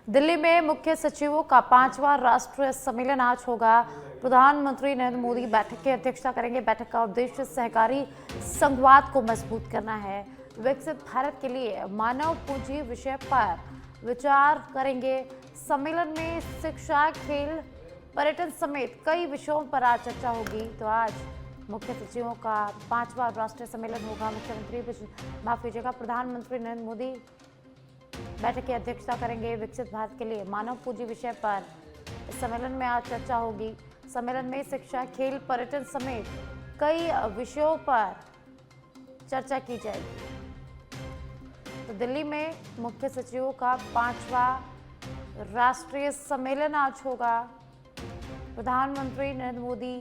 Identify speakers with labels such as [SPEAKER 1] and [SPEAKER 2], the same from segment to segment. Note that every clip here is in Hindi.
[SPEAKER 1] दिल्ली में मुख्य सचिवों का 5वां राष्ट्रीय सम्मेलन आज होगा। प्रधानमंत्री नरेंद्र मोदी बैठक की अध्यक्षता करेंगे। बैठक का उद्देश्य सहकारी संघवाद को मजबूत करना है। विकसित भारत के लिए मानव पूंजी विषय पर विचार करेंगे। सम्मेलन में शिक्षा, खेल, पर्यटन समेत कई विषयों पर आज चर्चा होगी। तो आज मुख्य सचिवों का 5वां राष्ट्रीय सम्मेलन होगा। प्रधानमंत्री नरेंद्र मोदी बैठक की अध्यक्षता करेंगे। विकसित भारत के लिए मानव पूंजी विषय पर इस सम्मेलन में आज चर्चा होगी। सम्मेलन में शिक्षा, खेल, पर्यटन समेत कई विषयों पर चर्चा की जाएगी। तो दिल्ली में मुख्य सचिवों का 5वां राष्ट्रीय सम्मेलन आज होगा। प्रधानमंत्री नरेंद्र मोदी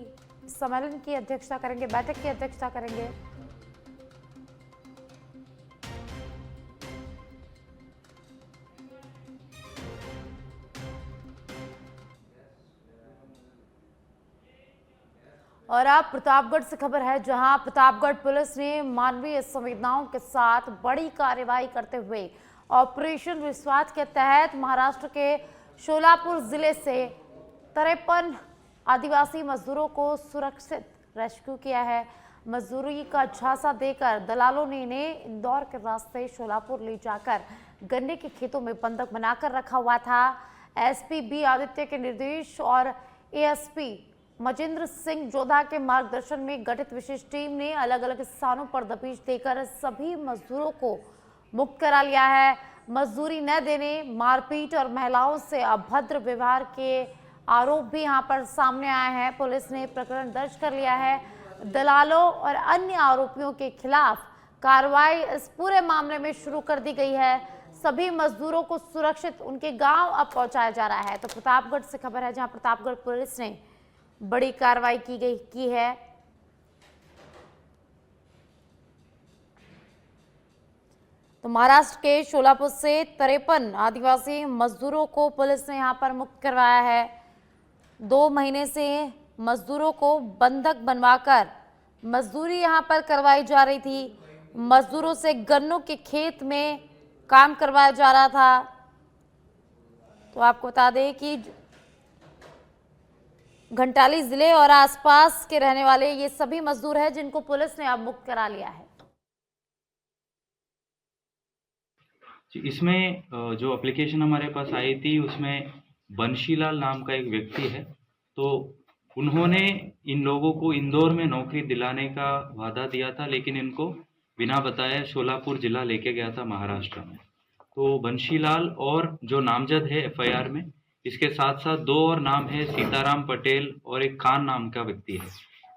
[SPEAKER 1] सम्मेलन की अध्यक्षता करेंगे, बैठक की अध्यक्षता करेंगे। और अब प्रतापगढ़ से खबर है, जहां प्रतापगढ़ पुलिस ने मानवीय संवेदनाओं के साथ बड़ी कार्रवाई करते हुए ऑपरेशन विश्वास के तहत महाराष्ट्र के शोलापुर जिले से 53 आदिवासी मजदूरों को सुरक्षित रेस्क्यू किया है। मजदूरी का झांसा देकर दलालों ने इन्हें इंदौर के रास्ते शोलापुर ले जाकर गन्ने के खेतों में बंधक बनाकर रखा हुआ था। एसपी बी आदित्य के निर्देश और एएसपी मजेंद्र सिंह जोधा के मार्गदर्शन में गठित विशेष टीम ने अलग अलग स्थानों पर दबिश देकर सभी मजदूरों को मुक्त करा लिया है। मजदूरी न देने, मारपीट और महिलाओं से अभद्र व्यवहार के आरोप भी यहां पर सामने आए हैं। पुलिस ने प्रकरण दर्ज कर लिया है। दलालों और अन्य आरोपियों के खिलाफ कार्रवाई इस पूरे मामले में शुरू कर दी गई है। सभी मजदूरों को सुरक्षित उनके गांव अब पहुंचाया जा रहा है। तो प्रतापगढ़ से खबर है, जहां प्रतापगढ़ पुलिस ने बड़ी कार्रवाई की है। तो महाराष्ट्र के शोलापुर से 53 आदिवासी मजदूरों को पुलिस ने यहां पर मुक्त करवाया है। 2 महीने से मजदूरों को बंधक बनवाकर मजदूरी यहां पर करवाई जा रही थी। मजदूरों से गन्नों के खेत में काम करवाया जा रहा था। तो आपको बता दें कि घंटाली जिले और आसपास के रहने वाले ये सभी मजदूर हैं, जिनको पुलिस ने अब मुक्त करा लिया है।
[SPEAKER 2] इसमें जो एप्लीकेशन हमारे पास आई थी उसमें बंशीलाल नाम का एक व्यक्ति है। तो उन्होंने इन लोगों को इंदौर में नौकरी दिलाने का वादा दिया था, लेकिन इनको बिना बताए शोलापुर जिला लेके गया था महाराष्ट्र में। तो बंशीलाल और जो नामजद है एफआईआर में, इसके साथ साथ 2 और नाम है, सीताराम पटेल और एक खान नाम का व्यक्ति है।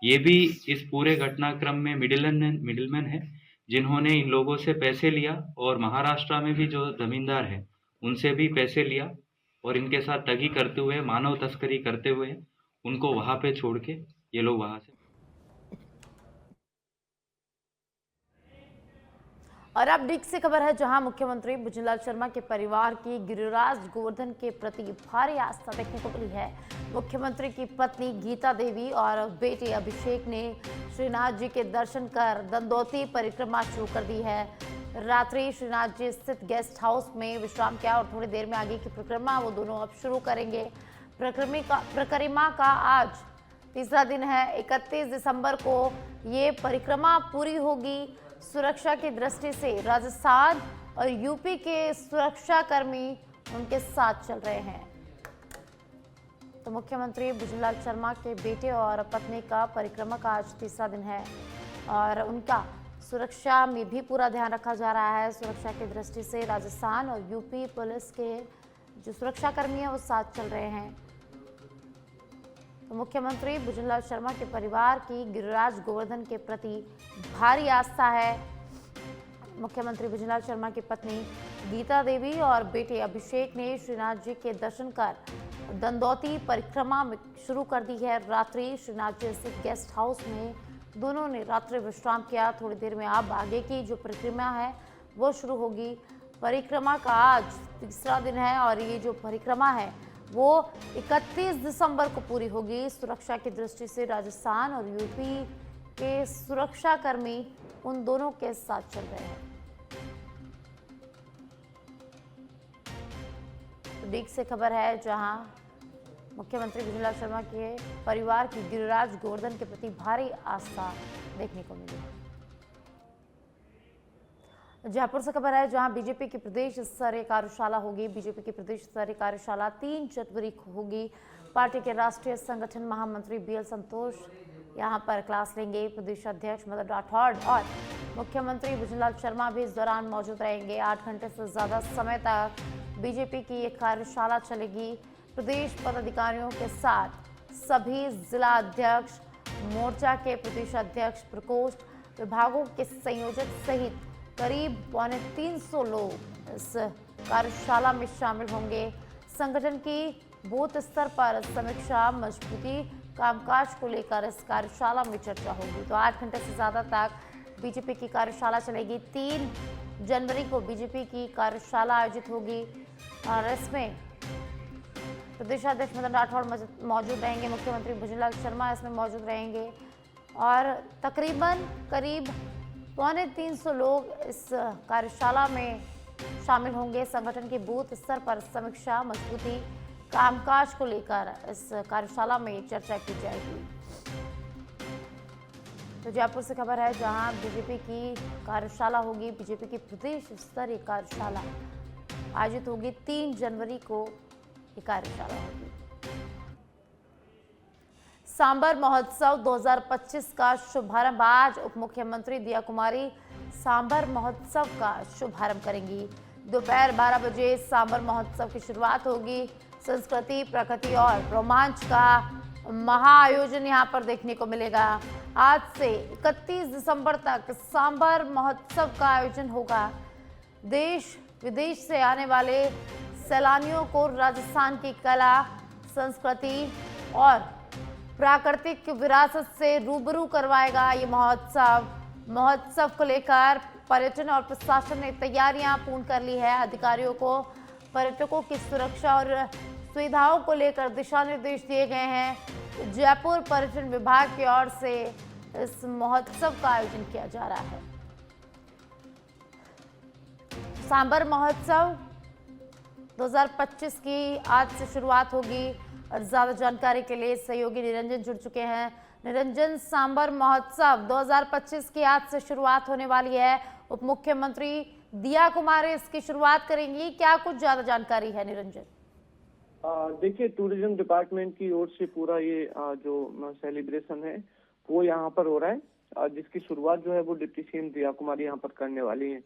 [SPEAKER 2] ये भी इस पूरे घटनाक्रम में मिडिलमैन है, जिन्होंने इन लोगों से पैसे लिया और महाराष्ट्र में भी जो जमींदार है उनसे भी पैसे लिया और इनके साथ ठगी करते हुए, मानव तस्करी करते हुए उनको वहां पे छोड़ के ये लोग वहां से।
[SPEAKER 1] और अब डिग से खबर है, जहां मुख्यमंत्री भुजनलाल शर्मा के परिवार की गिरिराज गोवर्धन के प्रति भारी आस्था देखने को मिली है। मुख्यमंत्री की पत्नी गीता देवी और बेटे अभिषेक ने श्रीनाथ जी के दर्शन कर दंदौती परिक्रमा शुरू कर दी है। रात्रि श्रीनाथ जी स्थित गेस्ट हाउस में विश्राम किया और थोड़ी देर में आगे की परिक्रमा वो दोनों अब शुरू करेंगे। परिक्रमा का आज तीसरा दिन है। 31 दिसंबर को ये परिक्रमा पूरी होगी। सुरक्षा की दृष्टि से राजस्थान और यूपी के सुरक्षा कर्मी उनके साथ चल रहे हैं। तो मुख्यमंत्री भुजनलाल शर्मा के बेटे और पत्नी का परिक्रमा का आज तीसरा दिन है और उनका सुरक्षा में भी पूरा ध्यान रखा जा रहा है। सुरक्षा की दृष्टि से राजस्थान और यूपी पुलिस के जो सुरक्षा कर्मी हैं वो साथ चल रहे हैं। तो मुख्यमंत्री भुजनलाल शर्मा के परिवार की गिरिराज गोवर्धन के प्रति भारी आस्था है। मुख्यमंत्री भुजनलाल शर्मा की पत्नी गीता देवी और बेटे अभिषेक ने श्रीनाथ जी के दर्शन कर दंदौती परिक्रमा शुरू कर दी है। रात्रि श्रीनाथ जी स्थित गेस्ट हाउस में दोनों ने रात्रि विश्राम किया। थोड़ी देर में अब आगे की जो परिक्रमा है वो शुरू होगी। परिक्रमा का आज तीसरा दिन है और ये जो परिक्रमा है वो 31 दिसंबर को पूरी होगी। सुरक्षा की दृष्टि से राजस्थान और यूपी के सुरक्षा कर्मी उन दोनों के साथ चल रहे हैं। लीक से खबर है जहां मुख्यमंत्री भुजनलाल शर्मा के परिवार की गिरिराज गोवर्धन के प्रति भारी आस्था देखने को मिली। जयपुर से खबर है जहां बीजेपी की प्रदेश स्तरीय कार्यशाला होगी। बीजेपी की प्रदेश स्तरीय कार्यशाला 3 जनवरी को होगी। पार्टी के राष्ट्रीय संगठन महामंत्री बीएल संतोष यहां पर क्लास लेंगे। प्रदेश अध्यक्ष मदन राठौड़ और मुख्यमंत्री भुजनलाल शर्मा भी इस दौरान मौजूद रहेंगे। 8 घंटे से ज्यादा समय तक बीजेपी की एक कार्यशाला चलेगी। प्रदेश पदाधिकारियों के साथ सभी जिला अध्यक्ष, मोर्चा के प्रदेश अध्यक्ष, प्रकोष्ठ विभागों के संयोजक सहित करीब 350 लोग इस कार्यशाला में शामिल होंगे। संगठन की बूथ स्तर पर समीक्षा, मजबूती, कामकाज को लेकर इस कार्यशाला में चर्चा होगी। तो 8 घंटे से ज्यादा तक बीजेपी की कार्यशाला चलेगी। 3 जनवरी को बीजेपी की कार्यशाला आयोजित होगी और इसमें प्रदेशाध्यक्ष मदन राठौड़ मौजूद रहेंगे। मुख्यमंत्री भुजनलाल शर्मा इसमें मौजूद रहेंगे और तकरीबन करीब 350 लोग इस कार्यशाला में शामिल होंगे। संगठन के बूथ स्तर पर समीक्षा, मजबूती, कामकाज को लेकर इस कार्यशाला में चर्चा की जाएगी। तो जयपुर से खबर है जहां बीजेपी की कार्यशाला होगी। बीजेपी की प्रदेश स्तरीय कार्यशाला आयोजित होगी। 3 जनवरी को ये कार्यशाला होगी। सांबर महोत्सव 2025 का शुभारंभ आज उप मुख्यमंत्री दिया कुमारी सांबर महोत्सव का शुभारंभ करेंगी। दोपहर 12 बजे सांबर महोत्सव की शुरुआत होगी। संस्कृति, प्रकृति और रोमांच का महाआयोजन यहां पर देखने को मिलेगा। आज से 31 दिसंबर तक सांबर महोत्सव का आयोजन होगा। देश विदेश से आने वाले सैलानियों को राजस्थान की कला, संस्कृति और प्राकृतिक विरासत से रूबरू करवाएगा ये महोत्सव। महोत्सव को लेकर पर्यटन और प्रशासन ने तैयारियां पूर्ण कर ली है। अधिकारियों को पर्यटकों की सुरक्षा और सुविधाओं को लेकर दिशा निर्देश दिए गए हैं। जयपुर पर्यटन विभाग की ओर से इस महोत्सव का आयोजन किया जा रहा है। सांबर महोत्सव 2025 की आज से शुरुआत होगी और ज्यादा जानकारी के लिए सहयोगी निरंजन जुड़ चुके हैं। निरंजन, सांबर महोत्सव 2025 की आज से शुरुआत होने वाली है। उप मुख्यमंत्री दिया कुमारी इसकी शुरुआत करेंगी, क्या कुछ ज्यादा जानकारी है निरंजन?
[SPEAKER 3] देखिए, टूरिज्म डिपार्टमेंट की ओर से पूरा ये जो सेलिब्रेशन है वो यहाँ पर हो रहा है, जिसकी शुरुआत जो है वो डिप्टी सीएम दिया कुमारी यहाँ पर करने वाली है।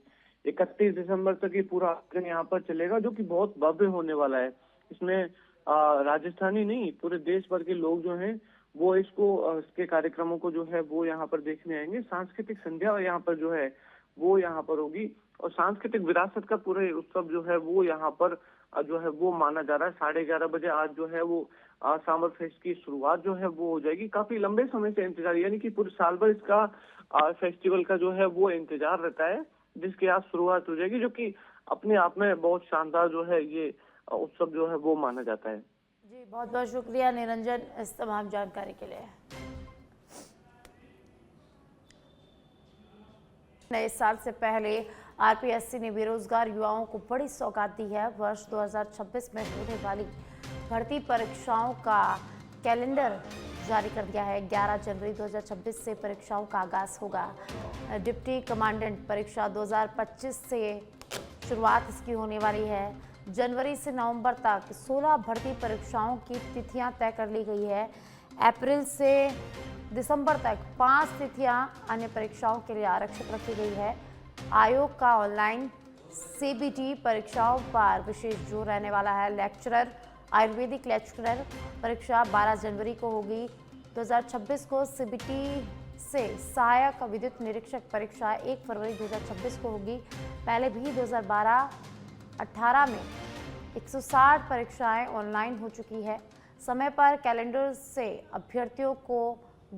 [SPEAKER 3] 31 दिसंबर तक ये पूरा आयोजन यहाँ पर चलेगा, जो कि बहुत भव्य होने वाला है। इसमें राजस्थानी नहीं, पूरे देश भर के लोग जो हैं वो इसके कार्यक्रमों को जो है वो यहाँ पर देखने आएंगे। सांस्कृतिक संध्या यहाँ पर जो है वो यहाँ पर होगी और सांस्कृतिक विरासत का पूरे उत्सव जो है वो यहाँ पर जो है वो माना जा रहा है। 11:30 बजे आज जो है वो सांबर फेस्ट की शुरुआत जो है वो हो जाएगी। काफी लंबे समय से इंतजार, यानी कि पूरे साल भर इसका फेस्टिवल का जो है वो इंतजार रहता है, जिसकी आज शुरुआत हो जाएगी, जो कि अपने आप में बहुत शानदार जो है ये उत्सव जो है वो माना जाता है।
[SPEAKER 1] जी, बहुत बहुत शुक्रिया निरंजन इस तमाम जानकारी के लिए। नए साल से पहले आरपीएससी ने बेरोजगार युवाओं को बड़ी सौगात दी है। वर्ष 2026 में होने वाली भर्ती परीक्षाओं का कैलेंडर जारी कर दिया है। 11 जनवरी 2026 से परीक्षाओं का आगाज होगा। डिप्टी कमांडेंट परीक्षा 2025 से शुरुआत इसकी होने वाली है। जनवरी से नवंबर तक 16 भर्ती परीक्षाओं की तिथियां तय कर ली गई है। अप्रैल से दिसंबर तक 5 तिथियां अन्य परीक्षाओं के लिए आरक्षित रखी गई है। आयोग का ऑनलाइन सीबीटी परीक्षाओं पर विशेष जोर रहने वाला है। लेक्चरर, आयुर्वेदिक लेक्चरर परीक्षा 12 जनवरी को होगी। 2026 को सीबीटी से सहायक विद्युत निरीक्षक परीक्षा 1 फरवरी 2026 को होगी। पहले भी 2012-18 में 160 परीक्षाएं ऑनलाइन हो चुकी है। समय पर कैलेंडर से अभ्यर्थियों को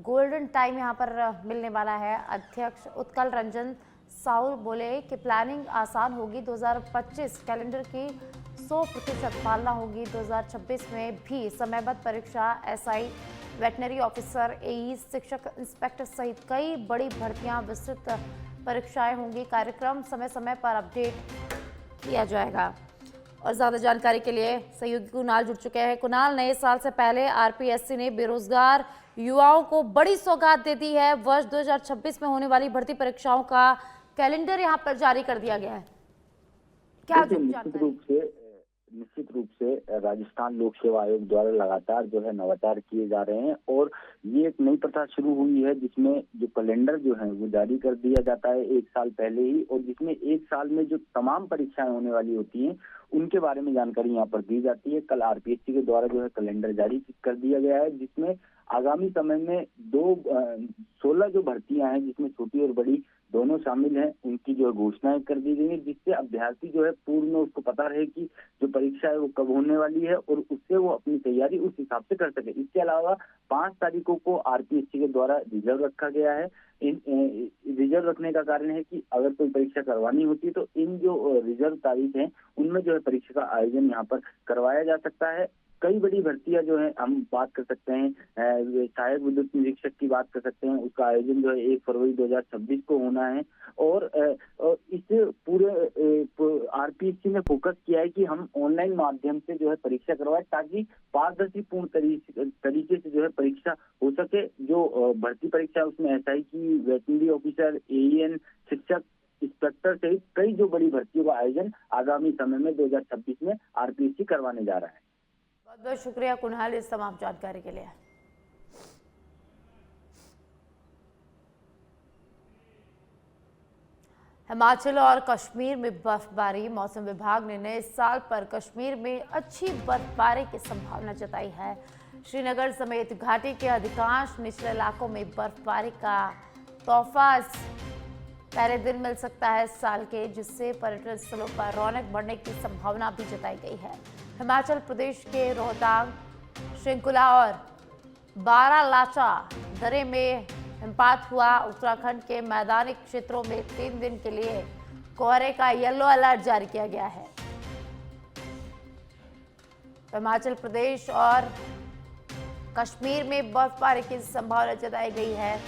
[SPEAKER 1] गोल्डन टाइम यहां पर मिलने वाला है। अध्यक्ष उत्कल रंजन साउल बोले कि प्लानिंग आसान होगी। 2025 कैलेंडर की 100% पालना होगी। 2026 में भी समयबद्ध परीक्षा एसआई, वेटनरी ऑफिसर, एई, शिक्षक, इंस्पेक्टर सहित कई बड़ी भर्तियां, विस्तृत परीक्षाएं होंगी। कार्यक्रम समय समय पर अपडेट किया जाएगा। और ज़्यादा जानकारी के लिए सहयोगी कुणाल जुड़ चुके हैं। कुणाल, नए साल से पहले आरपीएससी ने बेरोजगार युवाओं को बड़ी सौगात दे दी है। वर्ष 2026 में होने वाली भर्ती परीक्षाओं का कैलेंडर यहां पर जारी कर दिया गया है। क्या जानकारी?
[SPEAKER 4] निश्चित रूप से राजस्थान लोक सेवा आयोग द्वारा लगातार जो है नवाचार किए जा रहे हैं और ये एक नई प्रथा शुरू हुई है जिसमें जो कैलेंडर जो है वो जारी कर दिया जाता है एक साल पहले ही, और जिसमें एक साल में जो तमाम परीक्षाएं होने वाली होती हैं उनके बारे में जानकारी यहाँ पर दी जाती है। कल आरपीएससी के द्वारा जो है कैलेंडर जारी कर दिया गया है जिसमें आगामी समय में 16 जो भर्तियां हैं जिसमें छोटी और बड़ी दोनों शामिल हैं उनकी जो घोषणाएं कर दी गई है, जिससे अभ्यर्थी जो है पूर्व में उसको पता रहे कि जो परीक्षा है वो कब होने वाली है और उससे वो अपनी तैयारी उस हिसाब से कर सके। इसके अलावा 5 तारीखों को आरपीएससी के द्वारा रिजर्व रखा गया है। रिजर्व रखने का कारण है कि अगर कोई परीक्षा करवानी होती है तो इन जो रिजर्व तारीख है उनमें जो है परीक्षा का आयोजन यहाँ पर करवाया जा सकता है। कई बड़ी भर्तियां जो है हम बात कर सकते हैं, सहायक विद्युत निरीक्षक की बात कर सकते हैं, उसका आयोजन जो है 1 फरवरी 2026 को होना है। और इस पूरे आरपीएससी ने फोकस किया है कि हम ऑनलाइन माध्यम से जो है परीक्षा करवाएं ताकि पारदर्शीपूर्ण तरीके से जो है परीक्षा हो सके। जो भर्ती परीक्षा है उसमें एसआई की, वेटनरी ऑफिसर, एईएन, शिक्षक, इंस्पेक्टर सहित कई जो बड़ी भर्तियों का आयोजन आगामी समय में 2026 में आरपीएससी करवाने जा रहा है।
[SPEAKER 1] बहुत बहुत शुक्रिया कुणाल इस तमाम जानकारी के लिए। हिमाचल और कश्मीर में बर्फबारी। मौसम विभाग ने नए साल पर कश्मीर में अच्छी बर्फबारी की संभावना जताई है। श्रीनगर समेत घाटी के अधिकांश निचले इलाकों में बर्फबारी का तोहफा पहले दिन मिल सकता है साल के, जिससे पर्यटन स्थलों पर रौनक बढ़ने की संभावना भी जताई गई है। हिमाचल प्रदेश के रोहतांग, शृंखला और बारालाचा दर्रे में हिमपात हुआ। उत्तराखंड के मैदानी क्षेत्रों में 3 दिन के लिए कोहरे का येलो अलर्ट जारी किया गया है। हिमाचल प्रदेश और कश्मीर में बर्फबारी की संभावना जताई गई है।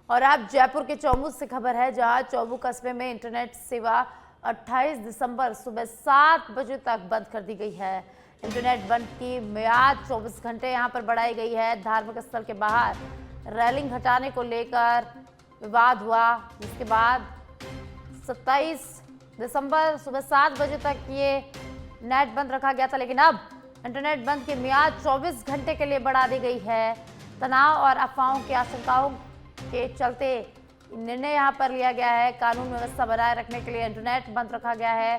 [SPEAKER 1] और अब जयपुर के चौमू से खबर है, जहां चौमू कस्बे में इंटरनेट सेवा 28 दिसंबर सुबह 7 बजे तक बंद कर दी गई है। इंटरनेट बंद की मियाद 24 घंटे यहां पर बढ़ाई गई है। धार्मिक स्थल के बाहर रेलिंग हटाने को लेकर विवाद हुआ, जिसके बाद 27 दिसंबर सुबह 7 बजे तक ये नेट बंद रखा गया था, लेकिन अब इंटरनेट बंद की मियाद 24 घंटे के लिए बढ़ा दी गई है। तनाव और अफवाहों की आशंकाओं के चलते निर्णय यहां पर लिया गया है। कानून व्यवस्था बनाए रखने के लिए इंटरनेट बंद रखा गया है।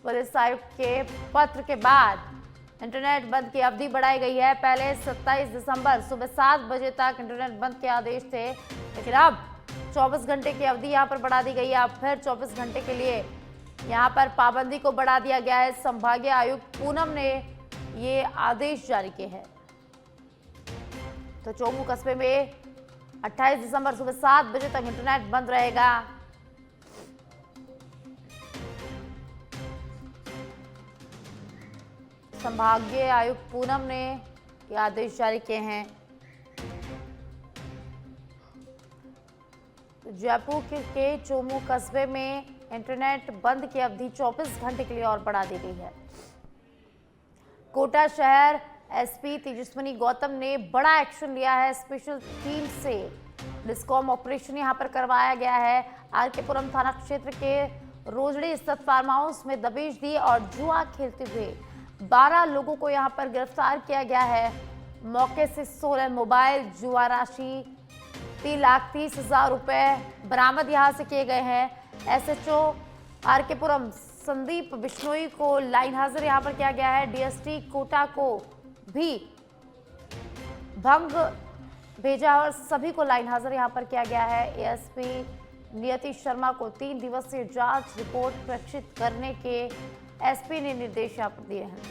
[SPEAKER 1] पुलिस आयुक्त के पत्र के बाद इंटरनेट बंद की अवधि बढ़ाई गई है। पहले 27 दिसंबर सुबह 7 बजे तक इंटरनेट बंद के आदेश थे, लेकिन अब 24 घंटे की अवधि यहां पर बढ़ा दी गई है। अब फिर 24 घंटे के लिए यहां पर पाबंदी को बढ़ा दिया गया है। संभागीय आयुक्त पूनम ने ये आदेश जारी किए हैं। तो चौमू कस्बे में 28 दिसंबर सुबह 7 बजे तक इंटरनेट बंद रहेगा। संभागीय आयुक्त पूनम ने ये आदेश जारी किए हैं। जयपुर के चौमू कस्बे में इंटरनेट बंद की अवधि 24 घंटे के लिए और बढ़ा दी गई है। कोटा शहर एसपी तेजस्विनी गौतम ने बड़ा एक्शन लिया है। स्पेशल टीम से डिस्कॉम ऑपरेशन यहां पर करवाया गया है। आरकेपुरम थाना क्षेत्र के रोजड़ी स्थित फार्म हाउस में दबिश दी और जुआ खेलते हुए 12 लोगों को यहां पर गिरफ्तार किया गया है। मौके से 16 मोबाइल, जुआ राशि 3,30,000 रुपए बरामद यहां से किए गए हैं। एसएचओ आरकेपुरम संदीप बिश्नोई को लाइन हाजिर यहां पर किया गया है। डीएसटी कोटा को भी भंग भेजा और सभी को लाइन हाजिर यहां पर किया गया है। एएसपी नियति शर्मा को 3 दिवसीय जांच रिपोर्ट प्रेषित करने के एसपी ने निर्देश यहां पर दिए हैं।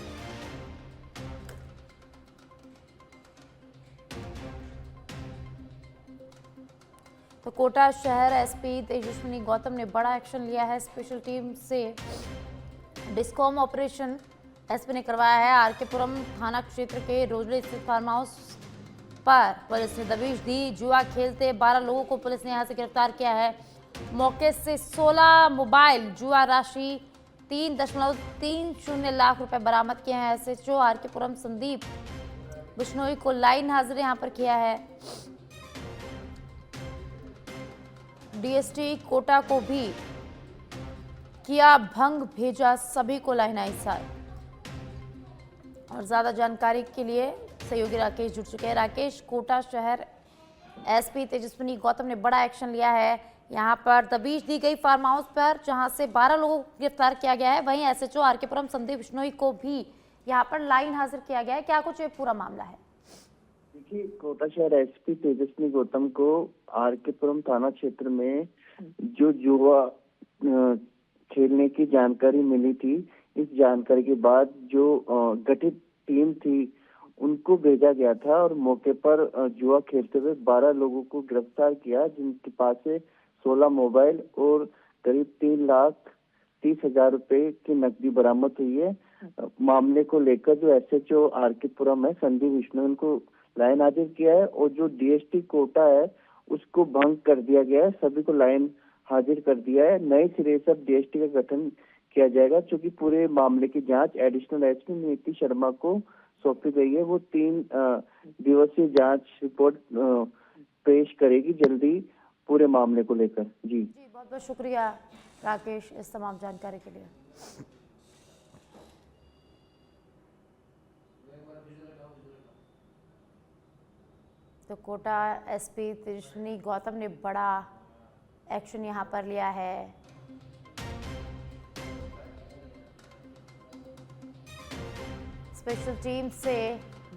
[SPEAKER 1] तो कोटा शहर एसपी तेजस्विनी गौतम ने बड़ा एक्शन लिया है। स्पेशल टीम से डिस्कॉम ऑपरेशन एसपी ने करवाया है। आरकेपुरम थाना क्षेत्र के रोजड़ी स्थित फार्म हाउस पर पुलिस ने दबिश दी। जुआ खेलते 12 लोगों को पुलिस ने यहां से गिरफ्तार किया है। मौके से 16 मोबाइल जुआ राशि 3.30 लाख रुपए बरामद किए हैं। एसएचओ आरके पुरम संदीप बिश्नोई को लाइन हाजिर यहां पर किया है। डीएसटी कोटा को भी किया भंग, भेजा सभी को लाइन आईएसआई। और ज्यादा जानकारी के लिए सहयोगी राकेश जुड़ चुके हैं। राकेश, कोटा शहर एसपी तेजस्विनी गौतम ने बड़ा एक्शन लिया है। यहां पर दबिश दी गई फार्म हाउस पर, जहां से 12 लोगों को गिरफ्तार किया गया है। वहीं एसएचओ आरके पुरम संदीप बिश्नोई को भी यहां पर लाइन हाजिर किया गया है। क्या कुछ ये पूरा मामला है?
[SPEAKER 3] देखिए, कोटा शहर एसपी तेजस्विनी गौतम को आरके पुरम थाना क्षेत्र में जो जुआ खेलने की जानकारी मिली थी, इस जानकारी के बाद जो गठित टीम थी उनको भेजा गया था और मौके पर जुआ खेलते हुए 12 लोगों को गिरफ्तार किया, जिनके पास से 16 मोबाइल और करीब 3,30,000 रुपए की नकदी बरामद हुई है। मामले को लेकर जो एसएचओ आरके पुरम है संदीप बिश्नोई, उनको लाइन हाजिर किया है और जो डीएसटी कोटा है उसको भंग कर दिया गया है। सभी को लाइन हाजिर कर दिया है। नए सिरे से अब डीएसटी का गठन किया जाएगा, क्योंकि पूरे मामले की जांच एडिशनल एसपी नीति शर्मा को सौंपी गई है। वो 3 दिवसीय जांच रिपोर्ट पेश करेगी जल्दी पूरे मामले को लेकर। जी
[SPEAKER 1] बहुत बहुत शुक्रिया राकेश इस तमाम जानकारी के लिए। तो कोटा एसपी तेजस्विनी गौतम ने बड़ा एक्शन यहां पर लिया है। स्पेशल टीम से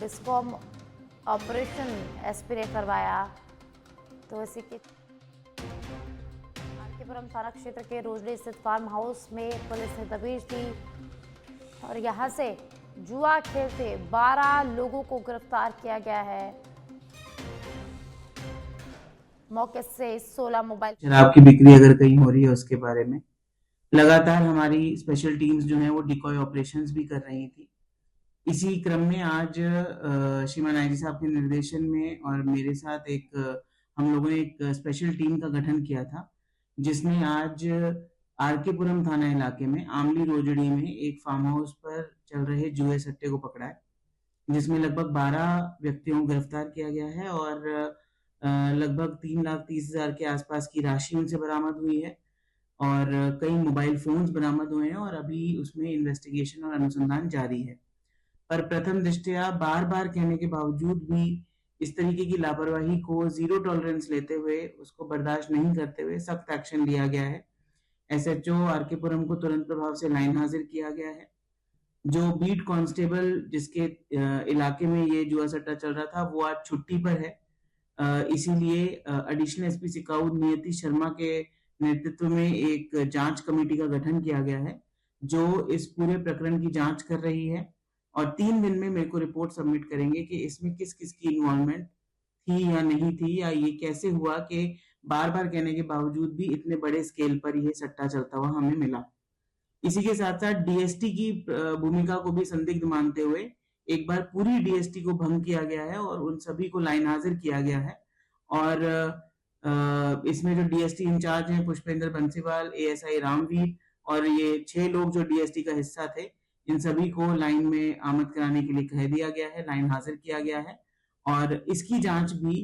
[SPEAKER 1] डिस्कॉम ऑपरेशन एसपी ने करवाया। तो इसी के आरकेपुरम थाना क्षेत्र के रोजड़ी स्थित फार्म हाउस में पुलिस ने दबिश दी और यहां से जुआ खेलते 12 लोगों को गिरफ्तार किया गया है। मौके से 16 मोबाइल
[SPEAKER 5] शराब की बिक्री अगर कहीं हो रही है उसके बारे में लगातार हमारी स्पेशल टीम्स जो है वो डिकॉय ऑपरेशंस भी कर रही थी। इसी क्रम में आज श्रीमान आईजी साहब के निर्देशन में और मेरे साथ हम लोगों ने एक स्पेशल टीम का गठन किया था, जिसने आज आरकेपुरम थाना इलाके में आमली रोजड़ी में एक फार्म हाउस पर चल रहे जुए सट्टे को पकड़ा है, जिसमें लगभग 12 व्यक्तियों को गिरफ्तार किया गया है और लगभग 3,30,000 के आसपास की राशि उनसे बरामद हुई है और कई मोबाइल फोन्स बरामद हुए हैं और अभी उसमें इन्वेस्टिगेशन और अनुसंधान जारी है। पर प्रथम दृष्टया बार बार कहने के बावजूद भी इस तरीके की लापरवाही को जीरो टॉलरेंस लेते हुए, उसको बर्दाश्त नहीं करते हुए सख्त एक्शन लिया गया है। एसएचओ आरकेपुरम को तुरंत प्रभाव से लाइन हाजिर किया गया है। जो बीट कांस्टेबल जिसके इलाके में ये जुआ सट्टा चल रहा था वो आज छुट्टी पर है, इसीलिए एडिशनल एसपी सिकाऊ नियति शर्मा के नेतृत्व में एक जांच कमेटी का गठन किया गया है जो इस पूरे प्रकरण की जांच कर रही है और 3 दिन में मेरे को रिपोर्ट सबमिट करेंगे कि इसमें किस किस की इन्वॉल्वमेंट थी या नहीं थी, या ये कैसे हुआ कि बार बार कहने के बावजूद भी इतने बड़े स्केल पर ये सट्टा चलता हुआ हमें मिला। इसी के साथ साथ डीएसटी की भूमिका को भी संदिग्ध मानते हुए एक बार पूरी डीएसटी को भंग किया गया है और उन सभी को लाइन हाजिर किया गया है। और इसमें जो डीएसटी इंचार्ज हैं पुष्पेंद्र बंसीवाल, एएसआई रामवीर और ये 6 लोग जो डीएसटी का हिस्सा थे, इन सभी को लाइन में आमद कराने के लिए कह दिया गया है, लाइन हाजिर किया गया है और इसकी जांच भी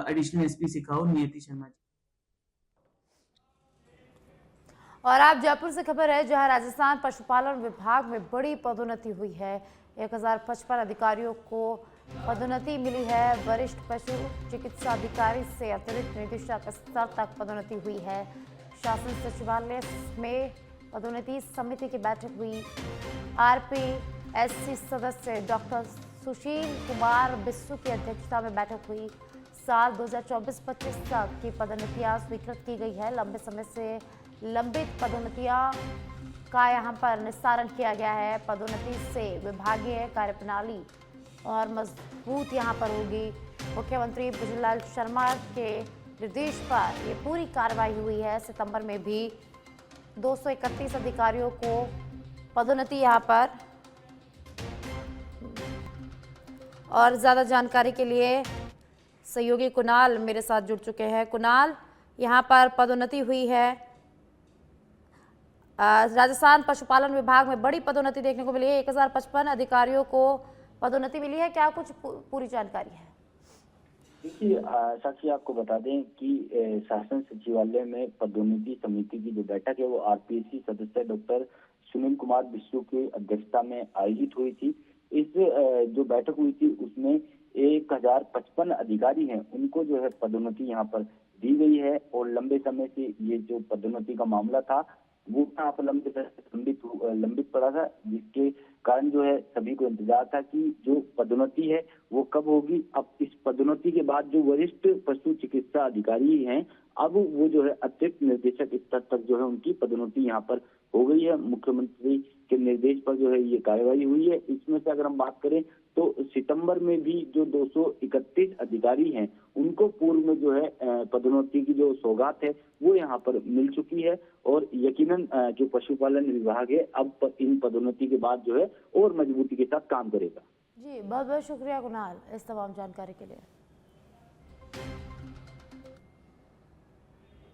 [SPEAKER 5] एडिशनल एसपी सिकाऊ नियति शर्मा।
[SPEAKER 1] और आप जयपुर से खबर है जहां राजस्थान पशुपालन विभाग में बड़ी पदोन्नति हुई है। 1055 अधिकारियों को पदोन्नति मिली है। वरिष्ठ पशु चिकित्सा अधिकारी से अतिरिक्त निदेशक स्तर तक पदोन्नति हुई है। शासन सचिवालय में पदोन्नति समिति की बैठक हुई। आरपीएससी सदस्य डॉक्टर सुशील कुमार बिस्सू की अध्यक्षता में बैठक हुई। साल 2024-25 तक की पदोन्नतियां स्वीकृत की गई है। लंबे समय से लंबित पदोन्नतियां का यहां पर निस्तारण किया गया है। पदोन्नति से विभागीय कार्यप्रणाली और मजबूत यहां पर होगी। मुख्यमंत्री भुजनलाल शर्मा के निर्देश पर यह पूरी कार्रवाई हुई है। सितंबर में भी 231 अधिकारियों को पदोन्नति यहां पर। और ज़्यादा जानकारी के लिए सहयोगी कुणाल मेरे साथ जुड़ चुके हैं। कुणाल, यहाँ पर पदोन्नति हुई है। राजस्थान पशुपालन विभाग में बड़ी पदोन्नति देखने को मिली है। 1055 अधिकारियों को पदोन्नति मिली है। क्या कुछ पूरी जानकारी है?
[SPEAKER 4] देखिए साक्षी, आपको बता दें कि शासन सचिवालय में पदोन्नति समिति की जो बैठक है वो आरपीएससी सदस्य डॉक्टर सुनील कुमार बिस्सू की अध्यक्षता में आयोजित हुई थी। इस जो बैठक हुई थी उसमें 1055 अधिकारी हैं, उनको जो है पदोन्नति यहाँ पर दी गई है। और लंबे समय से ये जो पदोन्नति का मामला था वो यहाँ पर लंबित पड़ा था, जिसके कारण जो है सभी को इंतजार था कि जो पदोन्नति है वो कब होगी। अब इस पदोन्नति के बाद जो वरिष्ठ पशु चिकित्सा अधिकारी हैं, अब वो जो है अतिरिक्त निर्देशक स्तर तक जो है उनकी पदोन्नति यहाँ पर हो गई है। मुख्यमंत्री के निर्देश पर जो है ये कार्यवाही हुई है। इसमें से अगर हम बात करें तो सितंबर में भी जो 231 अधिकारी हैं उनको पूर्व में जो है पदोन्नति की जो सौगात है वो यहाँ पर मिल चुकी है। और यकीनन जो पशुपालन विभाग है अब इन पदोन्नति के बाद जो है और मजबूती के साथ काम करेगा।
[SPEAKER 1] जी, बहुत बहुत शुक्रिया कुणाल इस तमाम जानकारी के लिए।